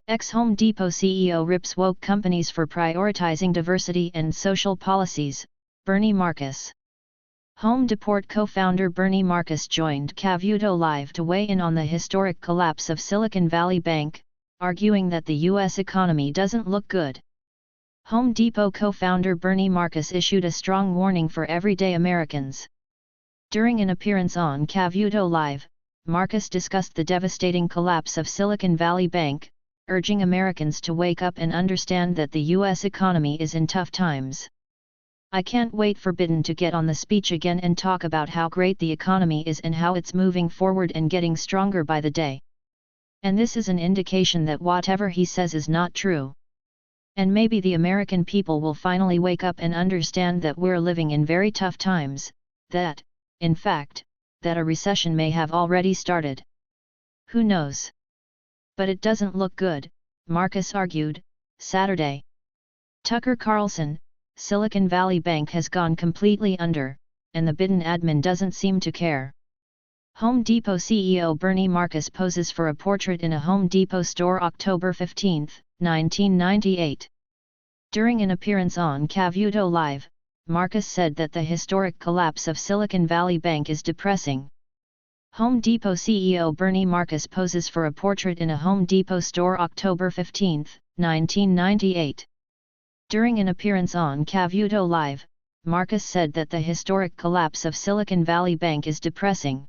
Ex-Home Depot CEO rips woke companies for prioritizing diversity and social policies, Bernie Marcus. Home Depot co-founder Bernie Marcus joined Cavuto Live to weigh in on the historic collapse of Silicon Valley Bank, arguing that the U.S. economy doesn't look good. Home Depot co-founder Bernie Marcus issued a strong warning for everyday Americans. During an appearance on Cavuto Live, Marcus discussed the devastating collapse of Silicon Valley Bank, urging Americans to wake up and understand that the U.S. economy is in tough times. "I can't wait for Biden to get on the speech again and talk about how great the economy is and how it's moving forward and getting stronger by the day. And this is an indication that whatever he says is not true. And maybe the American people will finally wake up and understand that we're living in very tough times, that, in fact, that a recession may have already started. Who knows? But it doesn't look good," Marcus argued, Saturday. Tucker Carlson, Silicon Valley Bank has gone completely under, and the Biden admin doesn't seem to care. Home Depot CEO Bernie Marcus poses for a portrait in a Home Depot store October 15, 1998. During an appearance on Cavuto Live, Marcus said that the historic collapse of Silicon Valley Bank is depressing. Home Depot CEO Bernie Marcus poses for a portrait in a Home Depot store October 15, 1998. During an appearance on Cavuto Live, Marcus said that the historic collapse of Silicon Valley Bank is depressing.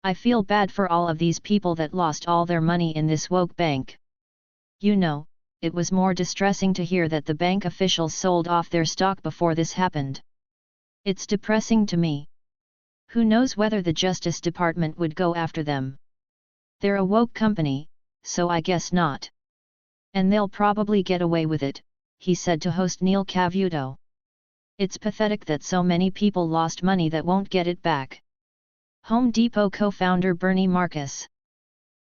"I feel bad for all of these people that lost all their money in this woke bank. You know, it was more distressing to hear that the bank officials sold off their stock before this happened. It's depressing to me. Who knows whether the Justice Department would go after them? They're a woke company, so I guess not. And they'll probably get away with it," he said to host Neil Cavuto. "It's pathetic that so many people lost money that won't get it back." Home Depot co-founder Bernie Marcus.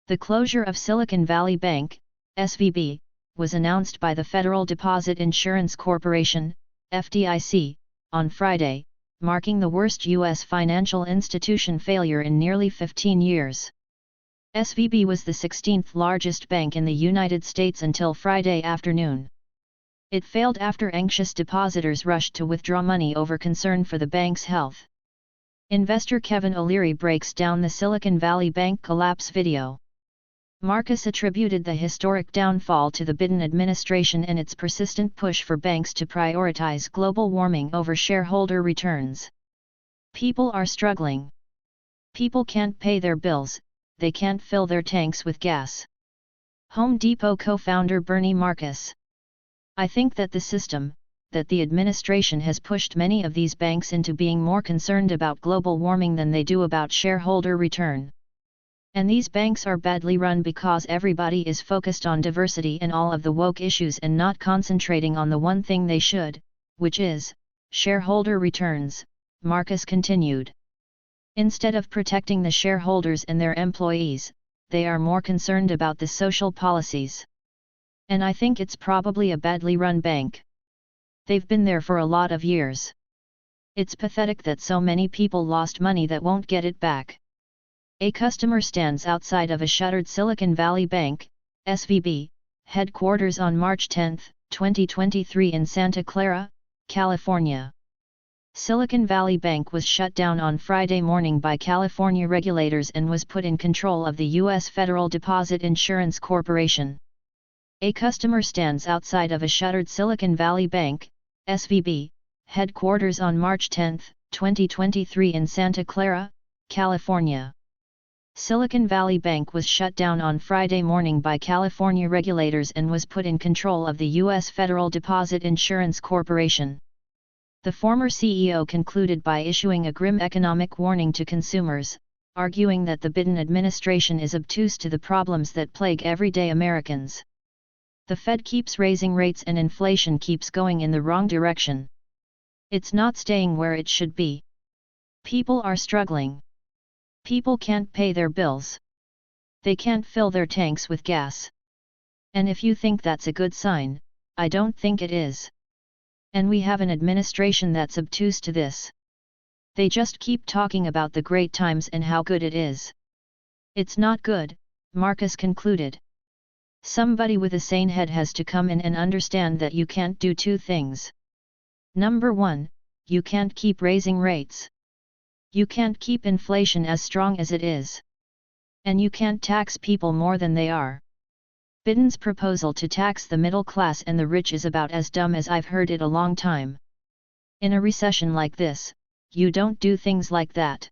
The closure of Silicon Valley Bank, SVB, was announced by the Federal Deposit Insurance Corporation, FDIC, on Friday, marking the worst U.S. financial institution failure in nearly 15 years. SVB was the 16th largest bank in the United States until Friday afternoon. It failed after anxious depositors rushed to withdraw money over concern for the bank's health. Investor Kevin O'Leary breaks down the Silicon Valley Bank collapse video. Marcus attributed the historic downfall to the Biden administration and its persistent push for banks to prioritize global warming over shareholder returns. "People are struggling. People can't pay their bills, they can't fill their tanks with gas." Home Depot co-founder Bernie Marcus. "I think that the system, that the administration has pushed many of these banks into being more concerned about global warming than they do about shareholder return. And these banks are badly run because everybody is focused on diversity and all of the woke issues and not concentrating on the one thing they should, which is shareholder returns," Marcus continued. "Instead of protecting the shareholders and their employees, they are more concerned about the social policies. And I think it's probably a badly run bank. They've been there for a lot of years. It's pathetic that so many people lost money that won't get it back." A customer stands outside of a shuttered Silicon Valley Bank, SVB, headquarters on March 10, 2023 in Santa Clara, California. Silicon Valley Bank was shut down on Friday morning by California regulators and was put in control of the U.S. Federal Deposit Insurance Corporation. A customer stands outside of a shuttered Silicon Valley Bank, SVB, headquarters on March 10, 2023 in Santa Clara, California. Silicon Valley Bank was shut down on Friday morning by California regulators and was put in control of the U.S. Federal Deposit Insurance Corporation. The former CEO concluded by issuing a grim economic warning to consumers, arguing that the Biden administration is obtuse to the problems that plague everyday Americans. "The Fed keeps raising rates and inflation keeps going in the wrong direction. It's not staying where it should be. People are struggling. People can't pay their bills. They can't fill their tanks with gas. And if you think that's a good sign, I don't think it is. And we have an administration that's obtuse to this. They just keep talking about the great times and how good it is. It's not good," Marcus concluded. Somebody with a sane head has to come in and understand that you can't do two things. Number 1, you can't keep raising rates. You can't keep inflation as strong as it is. And you can't tax people more than they are. Biden's proposal to tax the middle class and the rich is about as dumb as I've heard it a long time. In a recession like this, you don't do things like that.